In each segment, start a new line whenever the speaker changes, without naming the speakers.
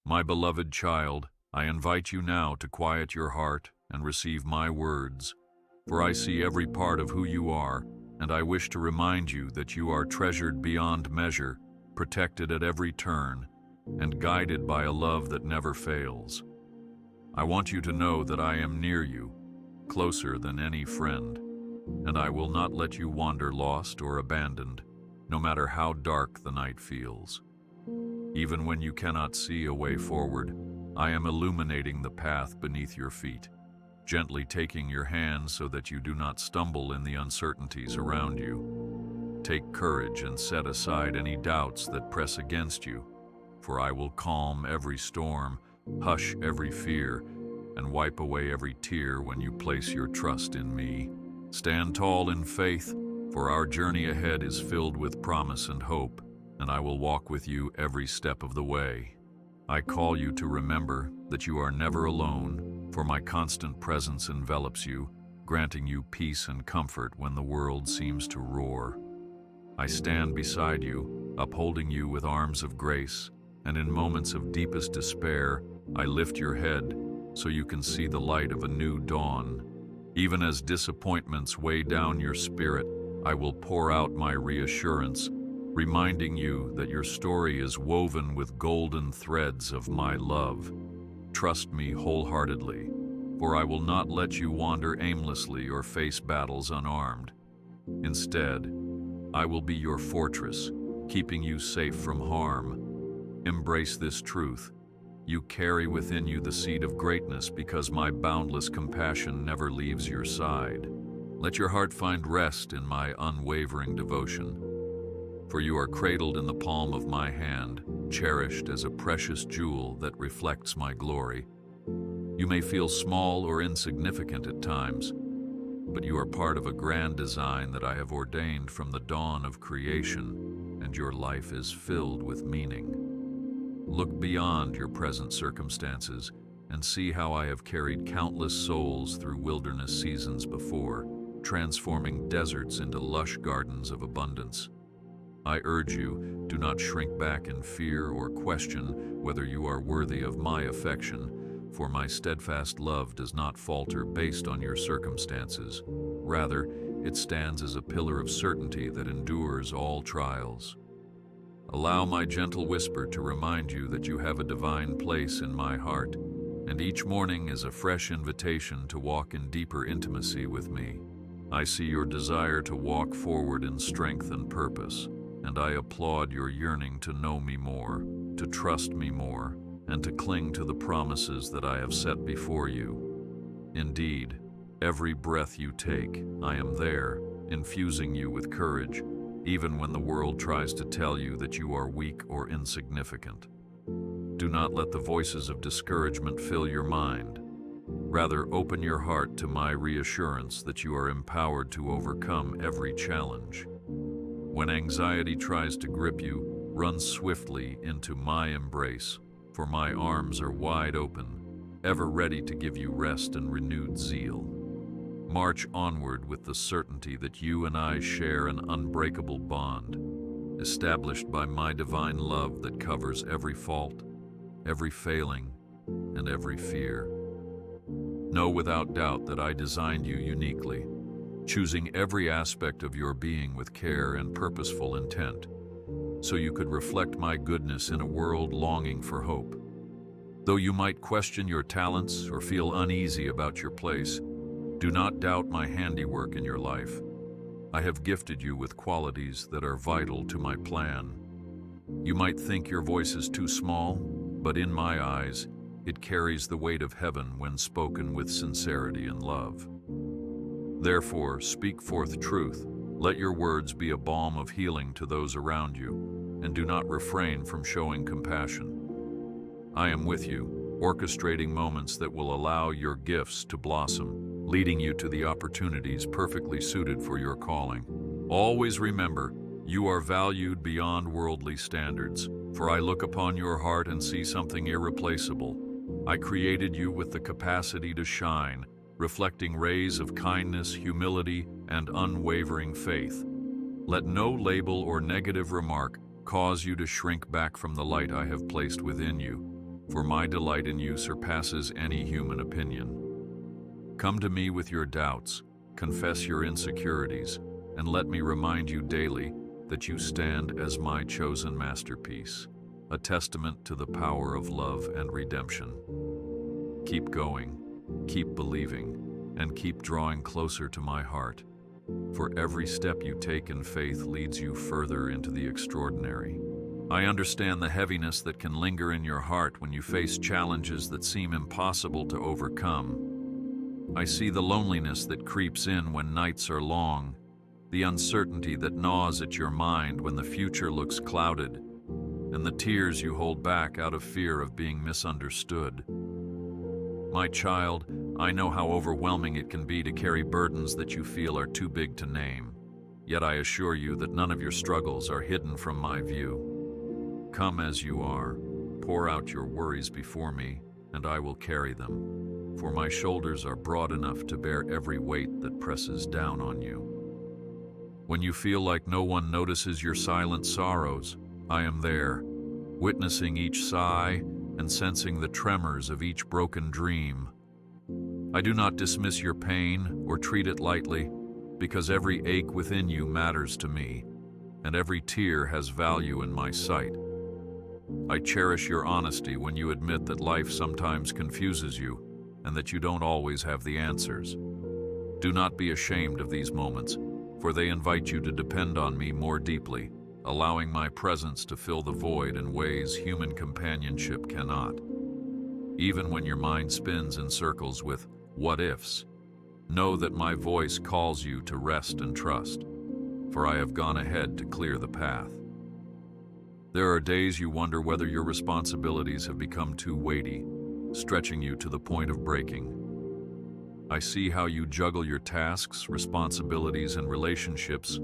My beloved child, I invite you now to quiet your heart and receive my words, for I see every part of who you are, and I wish to remind you that you are treasured beyond measure, protected at every turn, and guided by a love that never fails. I want you to know that I am near you, closer than any friend, and I will not let you wander lost or abandoned, no matter how dark the night feels. Even when you cannot see a way forward, I am illuminating the path beneath your feet, gently taking your hand so that you do not stumble in the uncertainties around you. Take courage and set aside any doubts that press against you, for I will calm every storm, hush every fear, and wipe away every tear when you place your trust in me. Stand tall in faith, for our journey ahead is filled with promise and hope, and I will walk with you every step of the way. I call you to remember that you are never alone, for my constant presence envelops you, granting you peace and comfort when the world seems to roar. I stand beside you, upholding you with arms of grace, and in moments of deepest despair, I lift your head so you can see the light of a new dawn. Even as disappointments weigh down your spirit, I will pour out my reassurance, reminding you that your story is woven with golden threads of my love. Trust me wholeheartedly, for I will not let you wander aimlessly or face battles unarmed. Instead, I will be your fortress, keeping you safe from harm. Embrace this truth. You carry within you the seed of greatness because my boundless compassion never leaves your side. Let your heart find rest in my unwavering devotion. For you are cradled in the palm of my hand, cherished as a precious jewel that reflects my glory. You may feel small or insignificant at times, but you are part of a grand design that I have ordained from the dawn of creation, and your life is filled with meaning. Look beyond your present circumstances and see how I have carried countless souls through wilderness seasons before, transforming deserts into lush gardens of abundance. I urge you, do not shrink back in fear or question whether you are worthy of my affection, for my steadfast love does not falter based on your circumstances. Rather, it stands as a pillar of certainty that endures all trials. Allow my gentle whisper to remind you that you have a divine place in my heart, and each morning is a fresh invitation to walk in deeper intimacy with me. I see your desire to walk forward in strength and purpose, and I applaud your yearning to know me more, to trust me more, and to cling to the promises that I have set before you. Indeed, every breath you take, I am there, infusing you with courage, even when the world tries to tell you that you are weak or insignificant. Do not let the voices of discouragement fill your mind. Rather, open your heart to my reassurance that you are empowered to overcome every challenge. When anxiety tries to grip you, run swiftly into my embrace, for my arms are wide open, ever ready to give you rest and renewed zeal. March onward with the certainty that you and I share an unbreakable bond, established by my divine love that covers every fault, every failing, and every fear. Know without doubt that I designed you uniquely, choosing every aspect of your being with care and purposeful intent, so you could reflect my goodness in a world longing for hope. Though you might question your talents or feel uneasy about your place, do not doubt my handiwork in your life. I have gifted you with qualities that are vital to my plan. You might think your voice is too small, but in my eyes, it carries the weight of heaven when spoken with sincerity and love. Therefore, speak forth truth. Let your words be a balm of healing to those around you, and do not refrain from showing compassion. I am with you, orchestrating moments that will allow your gifts to blossom, leading you to the opportunities perfectly suited for your calling. Always remember, you are valued beyond worldly standards, for I look upon your heart and see something irreplaceable. I created you with the capacity to shine, reflecting rays of kindness, humility, and unwavering faith. Let no label or negative remark cause you to shrink back from the light I have placed within you. for my delight in you surpasses any human opinion. Come to me with your doubts, confess your insecurities, and let me remind you daily that you stand as my chosen masterpiece, a testament to the power of love and redemption. Keep going, keep believing, and keep drawing closer to my heart, for every step you take in faith leads you further into the extraordinary. I understand the heaviness that can linger in your heart when you face challenges that seem impossible to overcome. I see the loneliness that creeps in when nights are long, the uncertainty that gnaws at your mind when the future looks clouded, and the tears you hold back out of fear of being misunderstood. My child, I know how overwhelming it can be to carry burdens that you feel are too big to name, yet I assure you that none of your struggles are hidden from my view. Come as you are, pour out your worries before me, and I will carry them, for my shoulders are broad enough to bear every weight that presses down on you. When you feel like no one notices your silent sorrows, I am there, witnessing each sigh and sensing the tremors of each broken dream. I do not dismiss your pain or treat it lightly, because every ache within you matters to me, and every tear has value in my sight. I cherish your honesty when you admit that life sometimes confuses you and that you don't always have the answers. Do not be ashamed of these moments, for they invite you to depend on me more deeply, allowing my presence to fill the void in ways human companionship cannot. Even when your mind spins in circles with what-ifs, know that my voice calls you to rest and trust, for I have gone ahead to clear the path. There are days you wonder whether your responsibilities have become too weighty, stretching you to the point of breaking. I see how you juggle your tasks, responsibilities, and relationships,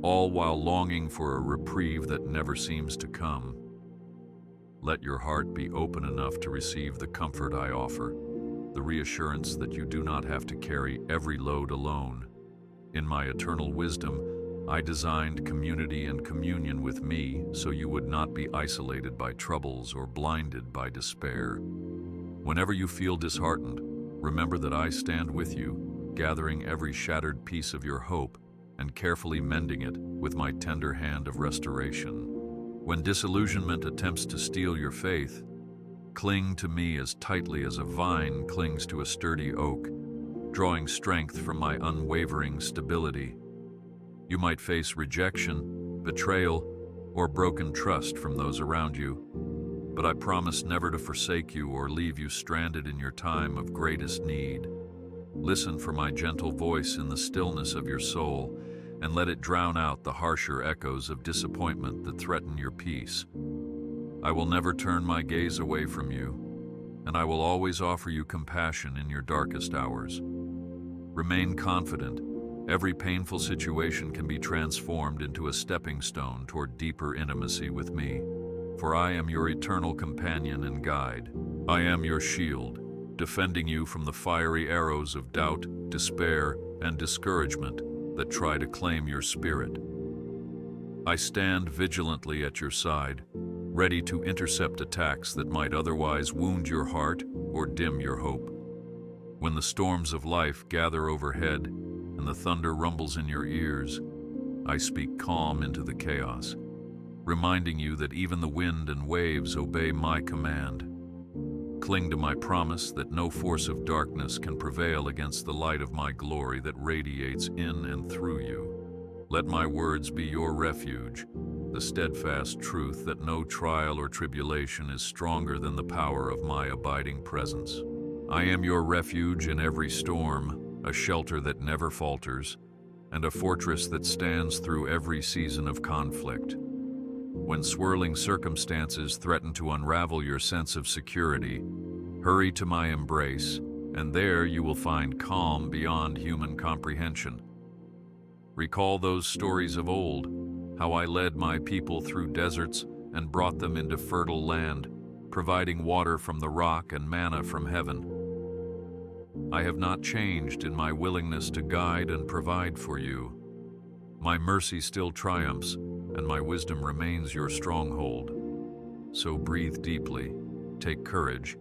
all while longing for a reprieve that never seems to come. Let your heart be open enough to receive the comfort I offer, the reassurance that you do not have to carry every load alone. In my eternal wisdom, I designed community and communion with me so you would not be isolated by troubles or blinded by despair. Whenever you feel disheartened, remember that I stand with you, gathering every shattered piece of your hope and carefully mending it with my tender hand of restoration. When disillusionment attempts to steal your faith, cling to me as tightly as a vine clings to a sturdy oak, drawing strength from my unwavering stability. You might face rejection, betrayal, or broken trust from those around you, but I promise never to forsake you or leave you stranded in your time of greatest need. Listen for my gentle voice in the stillness of your soul, and let it drown out the harsher echoes of disappointment that threaten your peace. I will never turn my gaze away from you, and I will always offer you compassion in your darkest hours. Remain confident. Every painful situation can be transformed into a stepping stone toward deeper intimacy with me, for I am your eternal companion and guide. I am your shield, defending you from the fiery arrows of doubt, despair, and discouragement that try to claim your spirit. I stand vigilantly at your side, ready to intercept attacks that might otherwise wound your heart or dim your hope. When the storms of life gather overhead and the thunder rumbles in your ears, I speak calm into the chaos, reminding you that even the wind and waves obey my command. Cling to my promise that no force of darkness can prevail against the light of my glory that radiates in and through you. Let my words be your refuge, the steadfast truth that no trial or tribulation is stronger than the power of my abiding presence. I am your refuge in every storm, a shelter that never falters, and a fortress that stands through every season of conflict. When swirling circumstances threaten to unravel your sense of security, hurry to my embrace, and there you will find calm beyond human comprehension. Recall those stories of old, how I led my people through deserts and brought them into fertile land, providing water from the rock and manna from heaven. I have not changed in my willingness to guide and provide for you. My mercy still triumphs, and my wisdom remains your stronghold. So breathe deeply, Take courage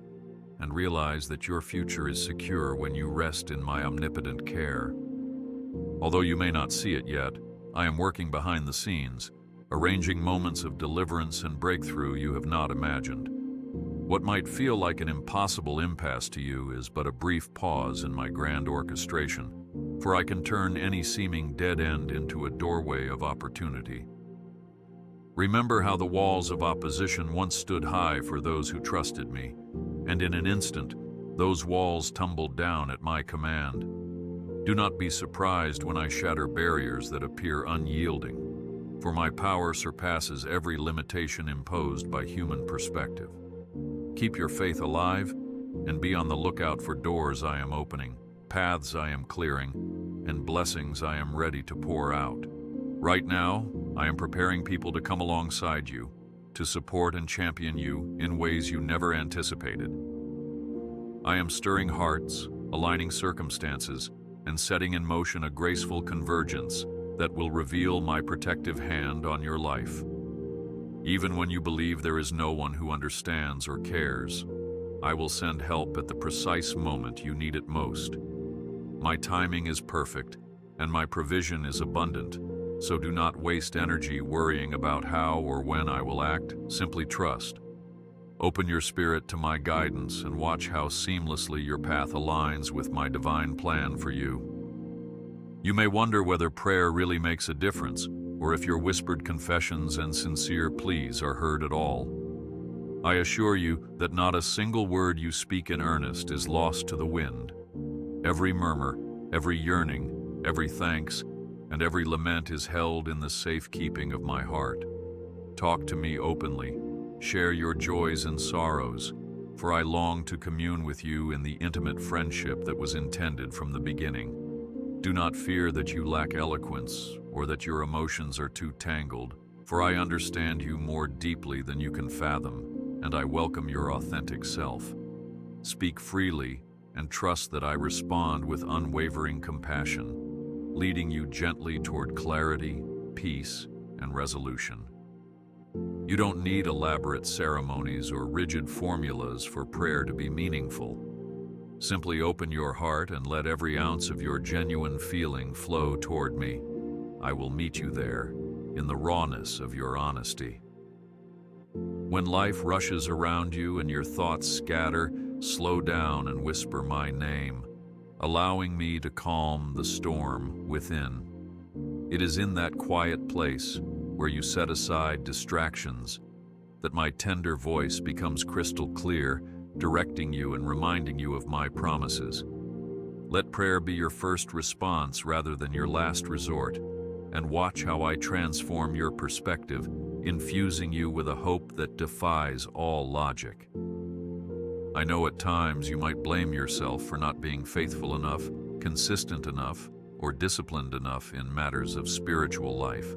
and realize that your future is secure when you rest in my omnipotent care. Although you may not see it yet, I am working behind the scenes, arranging moments of deliverance and breakthrough you have not imagined. What might feel like an impossible impasse to you is but a brief pause in my grand orchestration, for I can turn any seeming dead end into a doorway of opportunity. Remember how the walls of opposition once stood high for those who trusted me, and in an instant, those walls tumbled down at my command. Do not be surprised when I shatter barriers that appear unyielding, for my power surpasses every limitation imposed by human perspective. Keep your faith alive and be on the lookout for doors I am opening, paths I am clearing, and blessings I am ready to pour out. Right now, I am preparing people to come alongside you, to support and champion you in ways you never anticipated. I am stirring hearts, aligning circumstances, and setting in motion a graceful convergence that will reveal my protective hand on your life. Even when you believe there is no one who understands or cares, I will send help at the precise moment you need it most. My timing is perfect, and my provision is abundant, so do not waste energy worrying about how or when I will act. Simply trust. Open your spirit to my guidance and watch how seamlessly your path aligns with my divine plan for you. You may wonder whether prayer really makes a difference, or if your whispered confessions and sincere pleas are heard at all. I assure you that not a single word you speak in earnest is lost to the wind. Every murmur, every yearning, every thanks, and every lament is held in the safekeeping of my heart. Talk to me openly, share your joys and sorrows, for I long to commune with you in the intimate friendship that was intended from the beginning. Do not fear that you lack eloquence or that your emotions are too tangled, for I understand you more deeply than you can fathom, and I welcome your authentic self. Speak freely and trust that I respond with unwavering compassion, leading you gently toward clarity, peace, and resolution. You don't need elaborate ceremonies or rigid formulas for prayer to be meaningful. Simply open your heart and let every ounce of your genuine feeling flow toward me. I will meet you there, in the rawness of your honesty. When life rushes around you and your thoughts scatter, slow down and whisper my name, allowing me to calm the storm within. It is in that quiet place, where you set aside distractions, that my tender voice becomes crystal clear, directing you and reminding you of my promises. Let prayer be your first response rather than your last resort, and watch how I transform your perspective, infusing you with a hope that defies all logic. I know at times you might blame yourself for not being faithful enough, consistent enough, or disciplined enough in matters of spiritual life.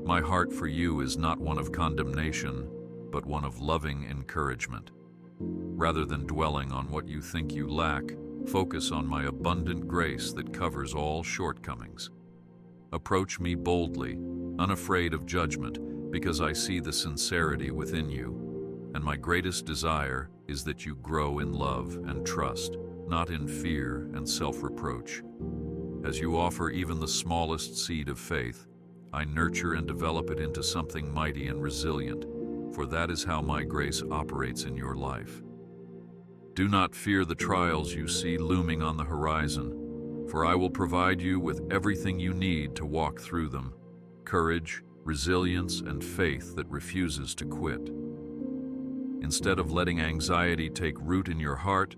My heart for you is not one of condemnation, but one of loving encouragement. Rather than dwelling on what you think you lack, focus on my abundant grace that covers all shortcomings. Approach me boldly, unafraid of judgment, because I see the sincerity within you, and my greatest desire is that you grow in love and trust, not in fear and self-reproach. As you offer even the smallest seed of faith, I nurture and develop it into something mighty and resilient, for that is how my grace operates in your life. Do not fear the trials you see looming on the horizon, for I will provide you with everything you need to walk through them: courage, resilience, and faith that refuses to quit. Instead of letting anxiety take root in your heart,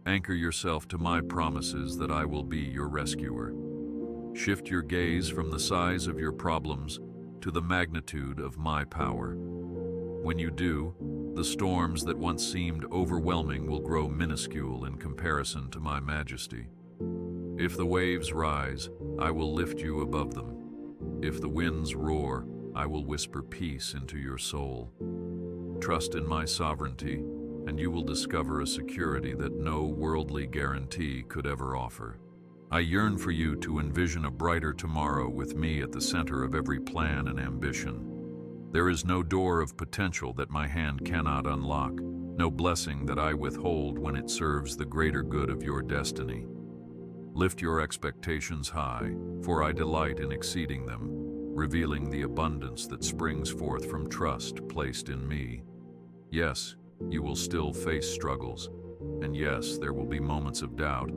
anchor yourself to my promises that I will be your rescuer. Shift your gaze from the size of your problems to the magnitude of my power. When you do, the storms that once seemed overwhelming will grow minuscule in comparison to my majesty. If the waves rise, I will lift you above them. If the winds roar, I will whisper peace into your soul. Trust in my sovereignty, and you will discover a security that no worldly guarantee could ever offer. I yearn for you to envision a brighter tomorrow with me at the center of every plan and ambition. There is no door of potential that my hand cannot unlock, no blessing that I withhold when it serves the greater good of your destiny. Lift your expectations high, for I delight in exceeding them, revealing the abundance that springs forth from trust placed in me. Yes, you will still face struggles, and yes, there will be moments of doubt,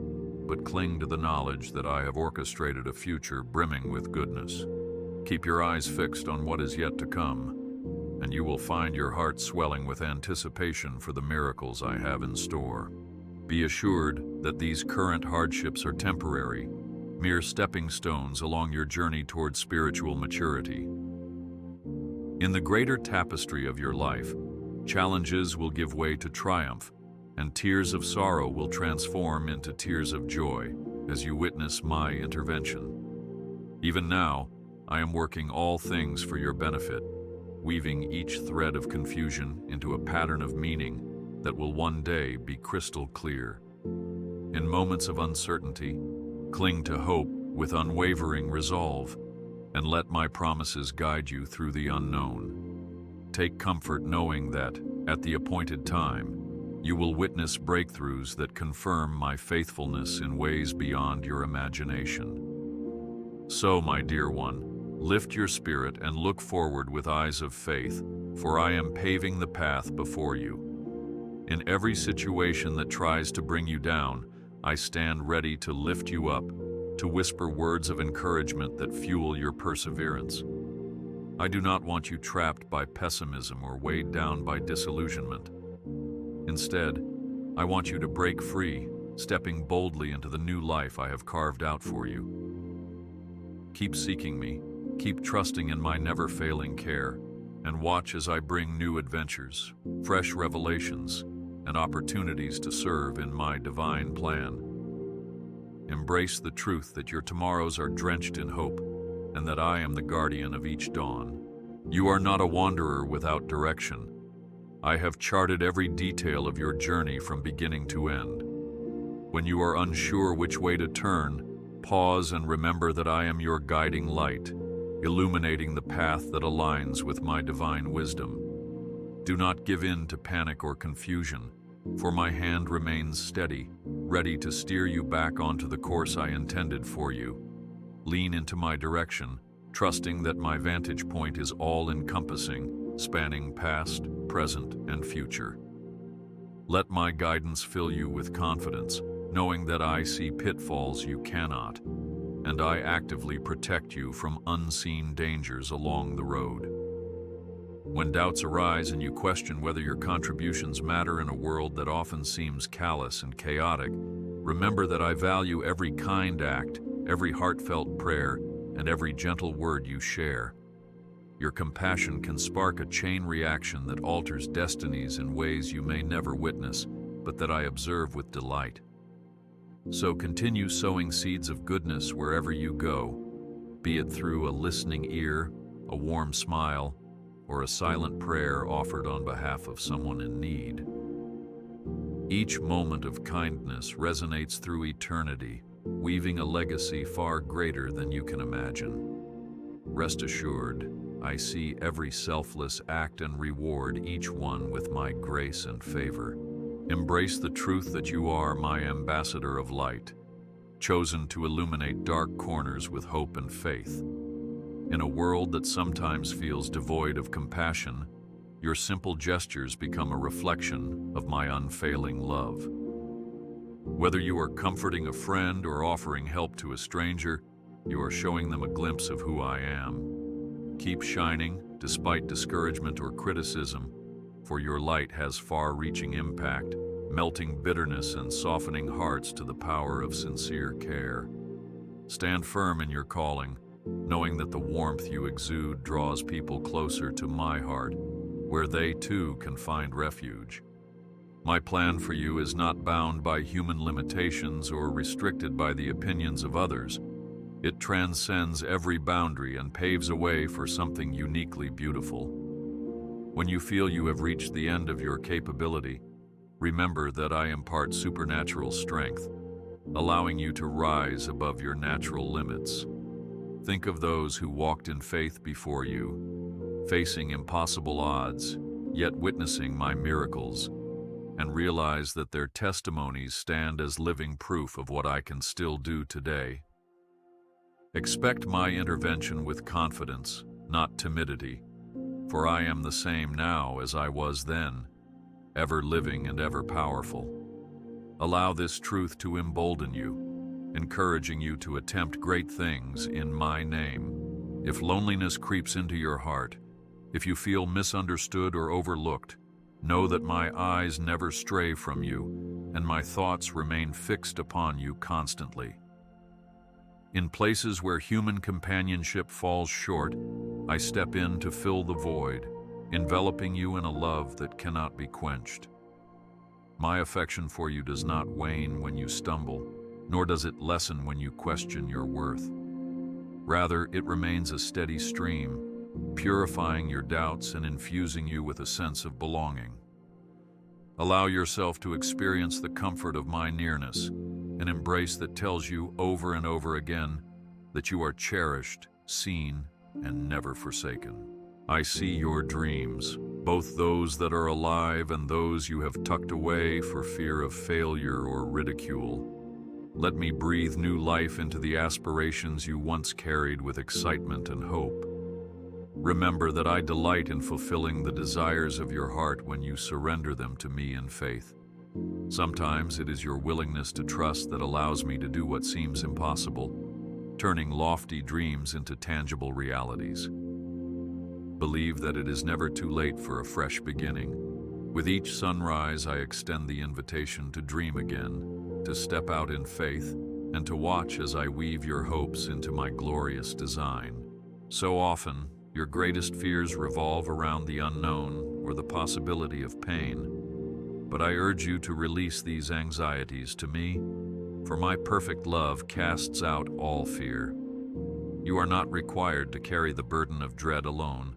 but cling to the knowledge that I have orchestrated a future brimming with goodness. Keep your eyes fixed on what is yet to come, and you will find your heart swelling with anticipation for the miracles I have in store. Be assured that these current hardships are temporary, mere stepping stones along your journey toward spiritual maturity. In the greater tapestry of your life, challenges will give way to triumph, and tears of sorrow will transform into tears of joy as you witness my intervention. Even now, I am working all things for your benefit, weaving each thread of confusion into a pattern of meaning that will one day be crystal clear. In moments of uncertainty, cling to hope with unwavering resolve, and let my promises guide you through the unknown. Take comfort knowing that, at the appointed time, you will witness breakthroughs that confirm my faithfulness in ways beyond your imagination. So, my dear one, lift your spirit and look forward with eyes of faith, for I am paving the path before you. In every situation that tries to bring you down, I stand ready to lift you up, to whisper words of encouragement that fuel your perseverance. I do not want you trapped by pessimism or weighed down by disillusionment. Instead, I want you to break free, stepping boldly into the new life I have carved out for you. Keep seeking me, keep trusting in my never-failing care, and watch as I bring new adventures, fresh revelations, and opportunities to serve in my divine plan. Embrace the truth that your tomorrows are drenched in hope, and that I am the guardian of each dawn. You are not a wanderer without direction. I have charted every detail of your journey from beginning to end. When you are unsure which way to turn, pause and remember that I am your guiding light, illuminating the path that aligns with my divine wisdom. Do not give in to panic or confusion, for my hand remains steady, ready to steer you back onto the course I intended for you. Lean into my direction, trusting that my vantage point is all-encompassing, spanning past, present, and future. Let my guidance fill you with confidence, knowing that I see pitfalls you cannot, and I actively protect you from unseen dangers along the road. When doubts arise and you question whether your contributions matter in a world that often seems callous and chaotic, remember that I value every kind act, every heartfelt prayer, and every gentle word you share. Your compassion can spark a chain reaction that alters destinies in ways you may never witness, but that I observe with delight. So continue sowing seeds of goodness wherever you go, be it through a listening ear, a warm smile, or a silent prayer offered on behalf of someone in need. Each moment of kindness resonates through eternity, weaving a legacy far greater than you can imagine. Rest assured, I see every selfless act and reward each one with my grace and favor. Embrace the truth that you are my ambassador of light, chosen to illuminate dark corners with hope and faith. In a world that sometimes feels devoid of compassion, your simple gestures become a reflection of my unfailing love. Whether you are comforting a friend or offering help to a stranger, you are showing them a glimpse of who I am. Keep shining, despite discouragement or criticism, for your light has far-reaching impact, melting bitterness and softening hearts to the power of sincere care. Stand firm in your calling, knowing that the warmth you exude draws people closer to my heart, where they too can find refuge. My plan for you is not bound by human limitations or restricted by the opinions of others. It transcends every boundary and paves a way for something uniquely beautiful. When you feel you have reached the end of your capability, remember that I impart supernatural strength, allowing you to rise above your natural limits. Think of those who walked in faith before you, facing impossible odds, yet witnessing my miracles. and realize that their testimonies stand as living proof of what I can still do today. Expect my intervention with confidence, not timidity, for I am the same now as I was then, ever living and ever powerful. Allow this truth to embolden you, encouraging you to attempt great things in my name. If loneliness creeps into your heart, if you feel misunderstood or overlooked, know that my eyes never stray from you, and my thoughts remain fixed upon you constantly. In places where human companionship falls short, I step in to fill the void, enveloping you in a love that cannot be quenched. My affection for you does not wane when you stumble, nor does it lessen when you question your worth. Rather, it remains a steady stream, purifying your doubts and infusing you with a sense of belonging. Allow yourself to experience the comfort of my nearness, an embrace that tells you over and over again that you are cherished, seen, and never forsaken. I see your dreams, both those that are alive and those you have tucked away for fear of failure or ridicule. Let me breathe new life into the aspirations you once carried with excitement and hope. Remember that I delight in fulfilling the desires of your heart when you surrender them to me in faith. Sometimes it is your willingness to trust that allows me to do what seems impossible, turning lofty dreams into tangible realities. Believe that it is never too late for a fresh beginning. With each sunrise, I extend the invitation to dream again, to step out in faith, and to watch as I weave your hopes into my glorious design. So often, your greatest fears revolve around the unknown or the possibility of pain. But I urge you to release these anxieties to me, for my perfect love casts out all fear. You are not required to carry the burden of dread alone,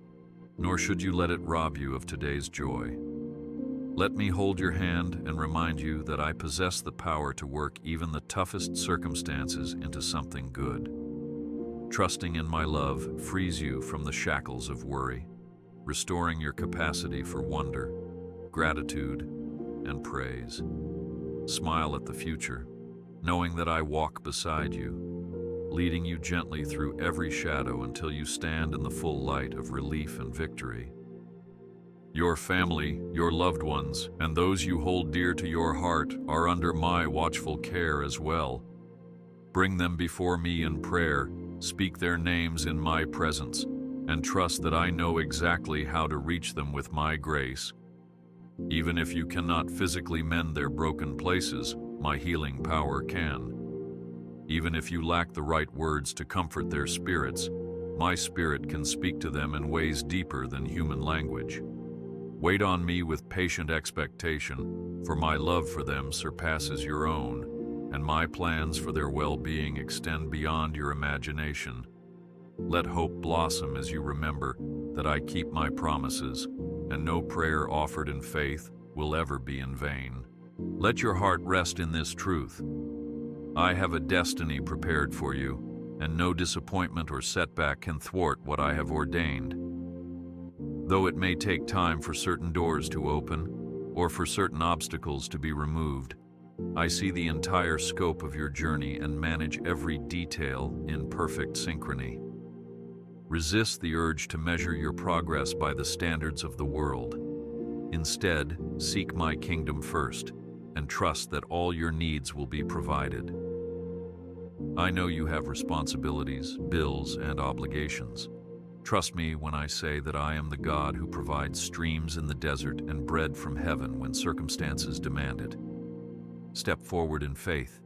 nor should you let it rob you of today's joy. Let me hold your hand and remind you that I possess the power to work even the toughest circumstances into something good. Trusting in my love frees you from the shackles of worry, restoring your capacity for wonder, gratitude, and praise. Smile at the future, knowing that I walk beside you, leading you gently through every shadow until you stand in the full light of relief and victory. Your family, your loved ones, and those you hold dear to your heart are under my watchful care as well. Bring them before me in prayer, speak their names in my presence, and trust that I know exactly how to reach them with my grace. Even if you cannot physically mend their broken places, my healing power can. Even if you lack the right words to comfort their spirits, my spirit can speak to them in ways deeper than human language. Wait on me with patient expectation, for my love for them surpasses your own, and my plans for their well-being extend beyond your imagination. Let hope blossom as you remember that I keep my promises, and no prayer offered in faith will ever be in vain. Let your heart rest in this truth. I have a destiny prepared for you, and no disappointment or setback can thwart what I have ordained. Though it may take time for certain doors to open, or for certain obstacles to be removed, I see the entire scope of your journey and manage every detail in perfect synchrony. Resist the urge to measure your progress by the standards of the world. Instead, seek my kingdom first, and trust that all your needs will be provided. I know you have responsibilities, bills, and obligations. Trust me when I say that I am the God who provides streams in the desert and bread from heaven when circumstances demand it. Step forward in faith,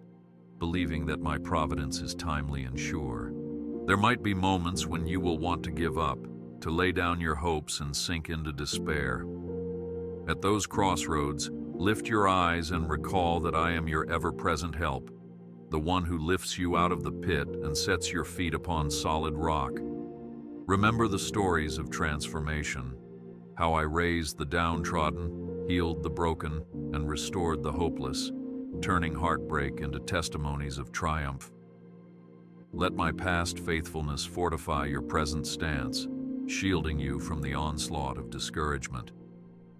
believing that my providence is timely and sure. There might be moments when you will want to give up, to lay down your hopes and sink into despair. At those crossroads, lift your eyes and recall that I am your ever-present help, the one who lifts you out of the pit and sets your feet upon solid rock. Remember the stories of transformation, how I raised the downtrodden, healed the broken, and restored the hopeless, turning heartbreak into testimonies of triumph. Let my past faithfulness fortify your present stance, shielding you from the onslaught of discouragement.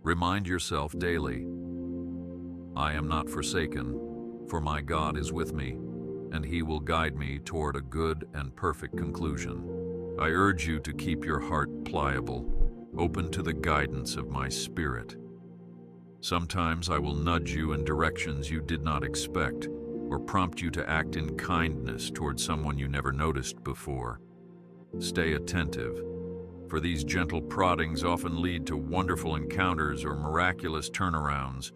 Remind yourself daily, I am not forsaken, for my God is with me, and he will guide me toward a good and perfect conclusion. I urge you to keep your heart pliable, open to the guidance of my Spirit. Sometimes I will nudge you in directions you did not expect, or prompt you to act in kindness toward someone you never noticed before. Stay attentive, for these gentle proddings often lead to wonderful encounters or miraculous turnarounds.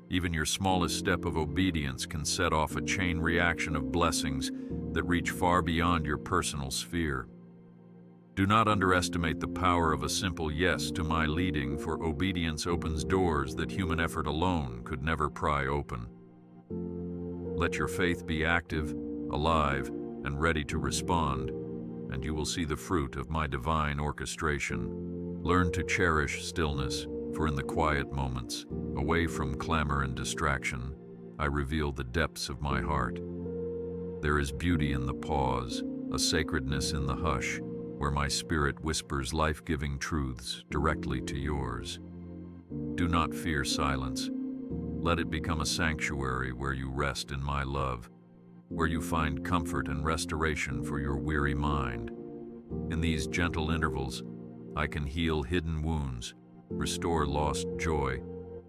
Even your smallest step of obedience can set off a chain reaction of blessings that reach far beyond your personal sphere. Do not underestimate the power of a simple yes to my leading, for obedience opens doors that human effort alone could never pry open. Let your faith be active, alive, and ready to respond, and you will see the fruit of my divine orchestration. Learn to cherish stillness, for in the quiet moments, away from clamor and distraction, I reveal the depths of my heart. There is beauty in the pause, a sacredness in the hush, where my spirit whispers life-giving truths directly to yours. Do not fear silence. Let it become a sanctuary where you rest in my love, where you find comfort and restoration for your weary mind. In these gentle intervals, I can heal hidden wounds, restore lost joy,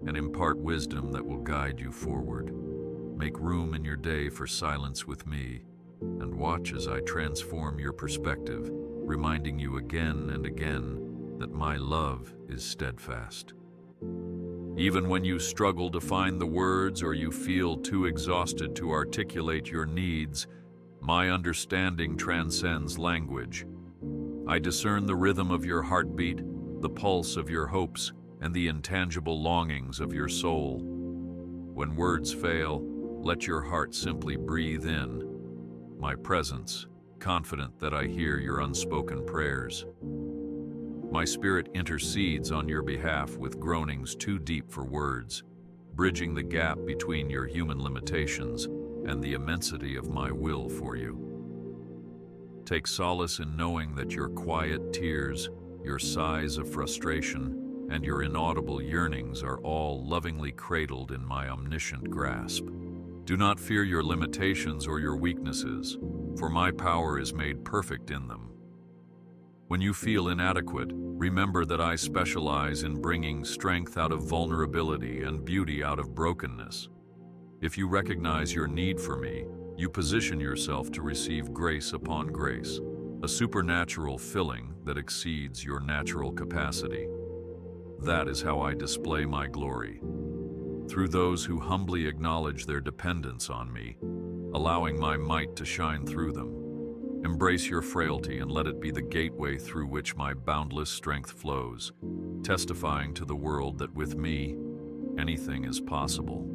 and impart wisdom that will guide you forward. Make room in your day for silence with me, and watch as I transform your perspective, reminding you again and again that my love is steadfast. Even when you struggle to find the words or you feel too exhausted to articulate your needs, my understanding transcends language. I discern the rhythm of your heartbeat, the pulse of your hopes, and the intangible longings of your soul. When words fail, let your heart simply breathe in my presence, confident that I hear your unspoken prayers. My spirit intercedes on your behalf with groanings too deep for words, bridging the gap between your human limitations and the immensity of my will for you. Take solace in knowing that your quiet tears, your sighs of frustration, and your inaudible yearnings are all lovingly cradled in my omniscient grasp. Do not fear your limitations or your weaknesses, for my power is made perfect in them. When you feel inadequate, remember that I specialize in bringing strength out of vulnerability and beauty out of brokenness. If you recognize your need for me, you position yourself to receive grace upon grace, a supernatural filling that exceeds your natural capacity. That is how I display my glory, through those who humbly acknowledge their dependence on me, allowing my might to shine through them. Embrace your frailty and let it be the gateway through which my boundless strength flows, testifying to the world that with me, anything is possible.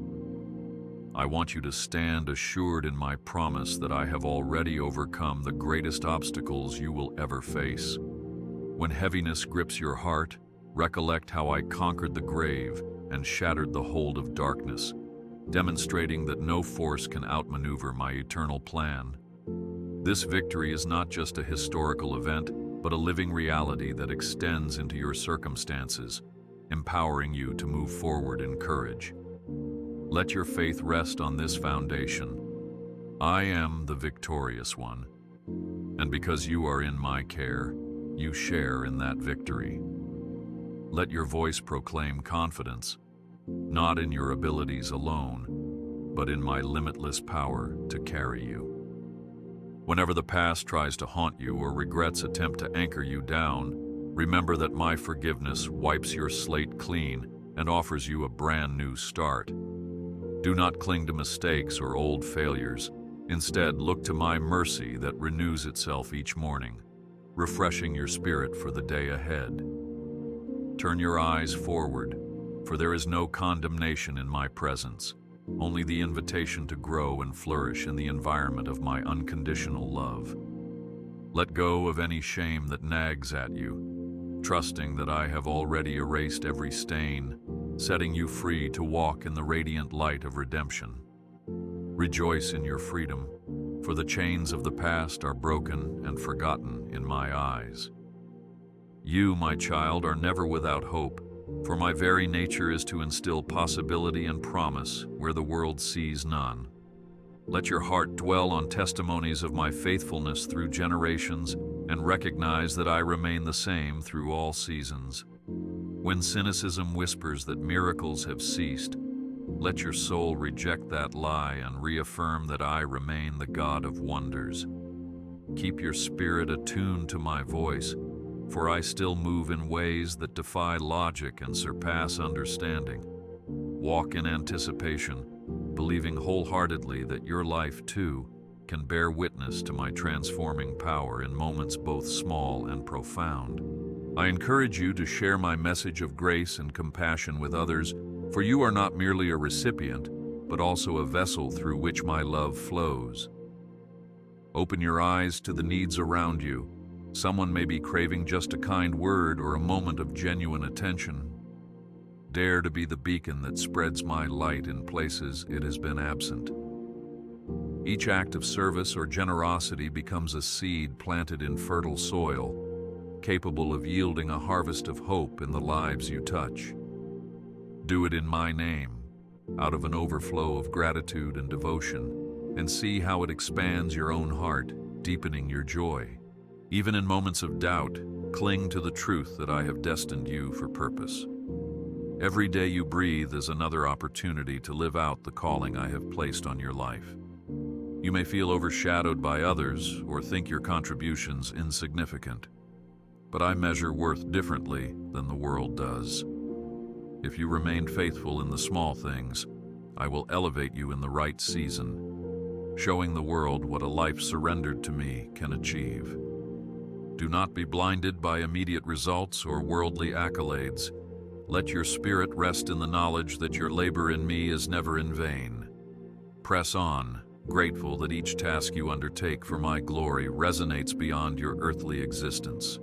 I want you to stand assured in my promise that I have already overcome the greatest obstacles you will ever face. When heaviness grips your heart, recollect how I conquered the grave and shattered the hold of darkness, demonstrating that no force can outmaneuver my eternal plan. This victory is not just a historical event, but a living reality that extends into your circumstances, empowering you to move forward in courage. Let your faith rest on this foundation. I am the victorious one, and because you are in my care, you share in that victory. Let your voice proclaim confidence, not in your abilities alone, but in my limitless power to carry you. Whenever the past tries to haunt you or regrets attempt to anchor you down, remember that my forgiveness wipes your slate clean and offers you a brand new start. Do not cling to mistakes or old failures. Instead, look to my mercy that renews itself each morning, refreshing your spirit for the day ahead. Turn your eyes forward, for there is no condemnation in my presence, only the invitation to grow and flourish in the environment of my unconditional love. Let go of any shame that nags at you, trusting that I have already erased every stain, setting you free to walk in the radiant light of redemption. Rejoice in your freedom, for the chains of the past are broken and forgotten in my eyes. You, my child, are never without hope, For my very nature is to instill possibility and promise where the world sees none. Let your heart dwell on testimonies of my faithfulness through generations and recognize that I remain the same through all seasons. When cynicism whispers that miracles have ceased, let your soul reject that lie and reaffirm that I remain the God of wonders. Keep your spirit attuned to my voice, for I still move in ways that defy logic and surpass understanding. Walk in anticipation, believing wholeheartedly that your life, too, can bear witness to my transforming power in moments both small and profound. I encourage you to share my message of grace and compassion with others, for you are not merely a recipient, but also a vessel through which my love flows. Open your eyes to the needs around you. Someone may be craving just a kind word or a moment of genuine attention. Dare to be the beacon that spreads my light in places it has been absent. Each act of service or generosity becomes a seed planted in fertile soil, capable of yielding a harvest of hope in the lives you touch. Do it in my name, out of an overflow of gratitude and devotion, and see how it expands your own heart, deepening your joy. Even in moments of doubt, cling to the truth that I have destined you for purpose. Every day you breathe is another opportunity to live out the calling I have placed on your life. You may feel overshadowed by others or think your contributions insignificant, but I measure worth differently than the world does. If you remain faithful in the small things, I will elevate you in the right season, showing the world what a life surrendered to me can achieve. Do not be blinded by immediate results or worldly accolades. Let your spirit rest in the knowledge that your labor in me is never in vain. Press on, grateful that each task you undertake for my glory resonates beyond your earthly existence.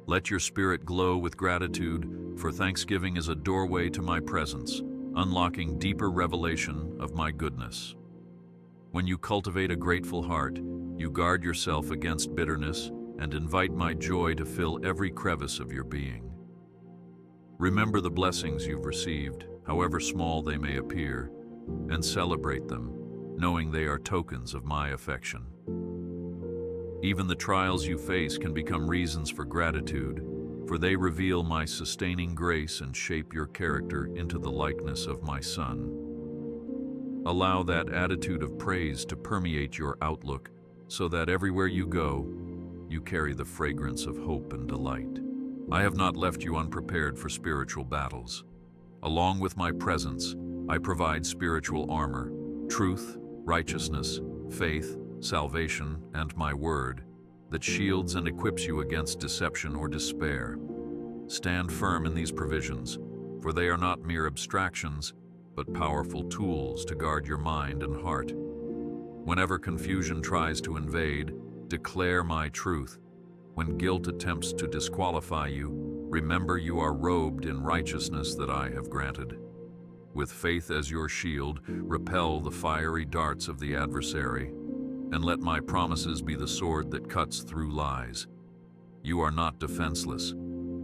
Let your spirit glow with gratitude, for thanksgiving is a doorway to my presence, unlocking deeper revelation of my goodness. When you cultivate a grateful heart, you guard yourself against bitterness and invite my joy to fill every crevice of your being. Remember the blessings you've received, however small they may appear, and celebrate them, knowing they are tokens of my affection. Even the trials you face can become reasons for gratitude, for they reveal my sustaining grace and shape your character into the likeness of my Son. Allow that attitude of praise to permeate your outlook so that everywhere you go, you carry the fragrance of hope and delight. I have not left you unprepared for spiritual battles. Along with my presence, I provide spiritual armor, truth, righteousness, faith, salvation, and my word, that shields and equips you against deception or despair. Stand firm in these provisions, for they are not mere abstractions, but powerful tools to guard your mind and heart. Whenever confusion tries to invade, declare my truth. When guilt attempts to disqualify you, remember you are robed in righteousness that I have granted. With faith as your shield, repel the fiery darts of the adversary, and let my promises be the sword that cuts through lies. You are not defenseless,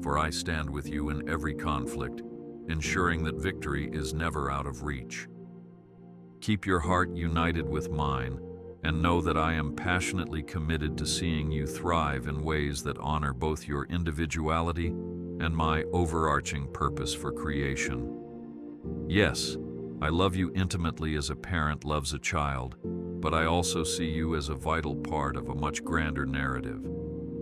for I stand with you in every conflict, ensuring that victory is never out of reach. Keep your heart united with mine, and know that I am passionately committed to seeing you thrive in ways that honor both your individuality and my overarching purpose for creation. Yes, I love you intimately as a parent loves a child, but I also see you as a vital part of a much grander narrative.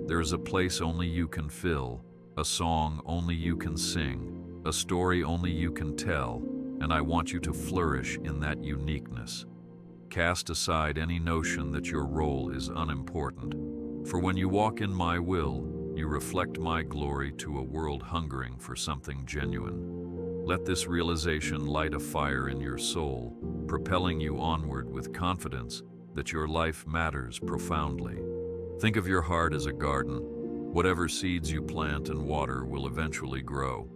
There is a place only you can fill, a song only you can sing, a story only you can tell, and I want you to flourish in that uniqueness. Cast aside any notion that your role is unimportant, for when you walk in my will, you reflect my glory to a world hungering for something genuine. Let this realization light a fire in your soul, propelling you onward with confidence that your life matters profoundly. Think of your heart as a garden. Whatever seeds you plant and water will eventually grow.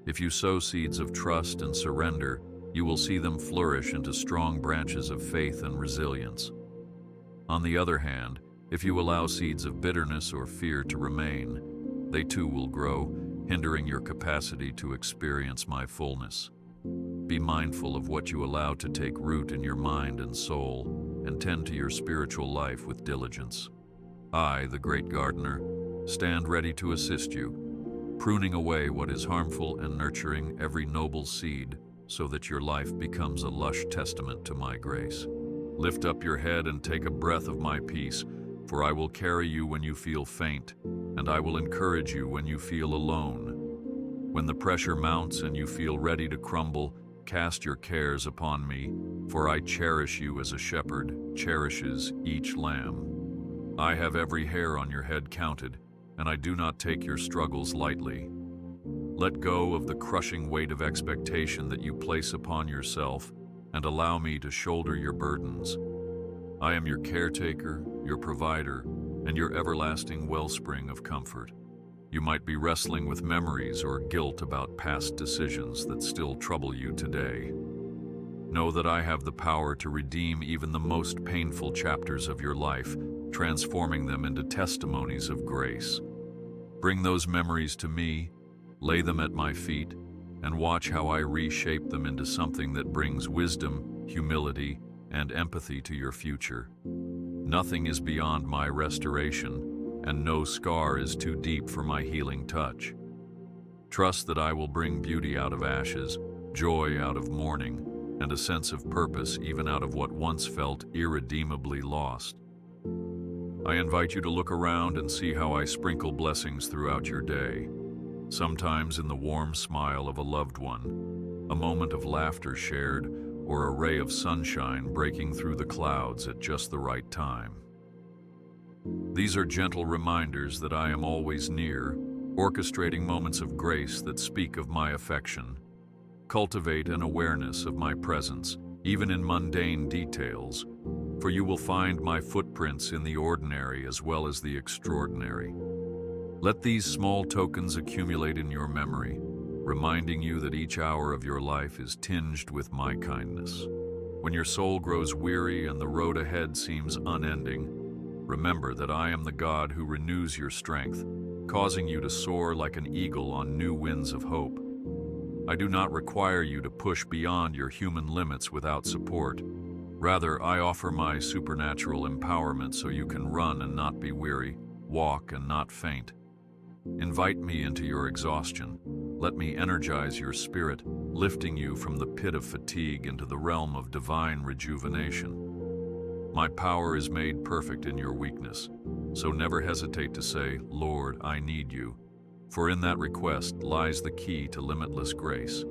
If you sow seeds of trust and surrender, you will see them flourish into strong branches of faith and resilience. On the other hand, if you allow seeds of bitterness or fear to remain, they too will grow, hindering your capacity to experience my fullness. Be mindful of what you allow to take root in your mind and soul, and tend to your spiritual life with diligence. I, the great gardener, stand ready to assist you, pruning away what is harmful and nurturing every noble seed so that your life becomes a lush testament to my grace. Lift up your head and take a breath of my peace, for I will carry you when you feel faint, and I will encourage you when you feel alone. When the pressure mounts and you feel ready to crumble, cast your cares upon me, for I cherish you as a shepherd cherishes each lamb. I have every hair on your head counted, and I do not take your struggles lightly. Let go of the crushing weight of expectation that you place upon yourself, and allow me to shoulder your burdens. I am your caretaker, your provider, and your everlasting wellspring of comfort. You might be wrestling with memories or guilt about past decisions that still trouble you today. Know that I have the power to redeem even the most painful chapters of your life, transforming them into testimonies of grace. Bring those memories to me, lay them at my feet, and watch how I reshape them into something that brings wisdom, humility, and empathy to your future. Nothing is beyond my restoration, and no scar is too deep for my healing touch. Trust that I will bring beauty out of ashes, joy out of mourning, and a sense of purpose even out of what once felt irredeemably lost. I invite you to look around and see how I sprinkle blessings throughout your day. Sometimes in the warm smile of a loved one, a moment of laughter shared, or a ray of sunshine breaking through the clouds at just the right time. These are gentle reminders that I am always near, orchestrating moments of grace that speak of my affection. Cultivate an awareness of my presence, even in mundane details, for you will find my footprints in the ordinary as well as the extraordinary. Let these small tokens accumulate in your memory, reminding you that each hour of your life is tinged with my kindness. When your soul grows weary and the road ahead seems unending, remember that I am the God who renews your strength, causing you to soar like an eagle on new winds of hope. I do not require you to push beyond your human limits without support. Rather, I offer my supernatural empowerment so you can run and not be weary, walk and not faint. Invite me into your exhaustion. Let me energize your spirit, lifting you from the pit of fatigue into the realm of divine rejuvenation. My power is made perfect in your weakness, so never hesitate to say, Lord, I need you, for in that request lies the key to limitless grace.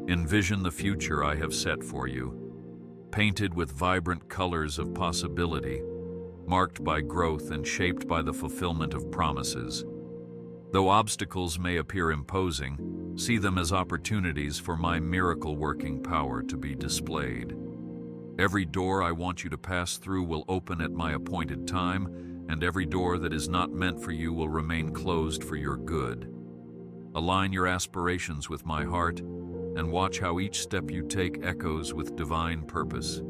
Envision the future I have set for you, painted with vibrant colors of possibility, marked by growth and shaped by the fulfillment of promises. Though obstacles may appear imposing, see them as opportunities for my miracle-working power to be displayed. Every door I want you to pass through will open at my appointed time, and every door that is not meant for you will remain closed for your good. Align your aspirations with my heart, and watch how each step you take echoes with divine purpose.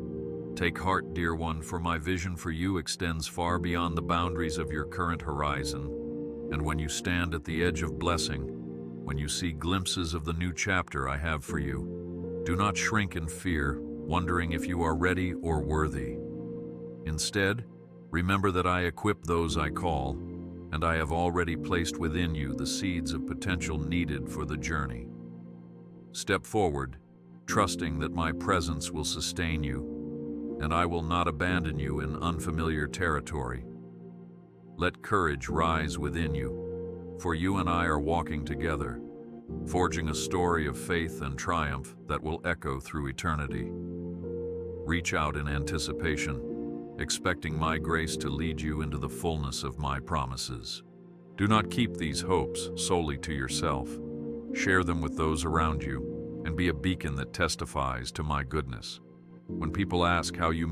Take heart, dear one, for my vision for you extends far beyond the boundaries of your current horizon. And when you stand at the edge of blessing, when you see glimpses of the new chapter I have for you, do not shrink in fear, wondering if you are ready or worthy. Instead, remember that I equip those I call, and I have already placed within you the seeds of potential needed for the journey. Step forward, trusting that my presence will sustain you, and I will not abandon you in unfamiliar territory. Let courage rise within you, for you and I are walking together, forging a story of faith and triumph that will echo through eternity. Reach out in anticipation, expecting my grace to lead you into the fullness of my promises. Do not keep these hopes solely to yourself. Share them with those around you, and be a beacon that testifies to my goodness. When people ask how you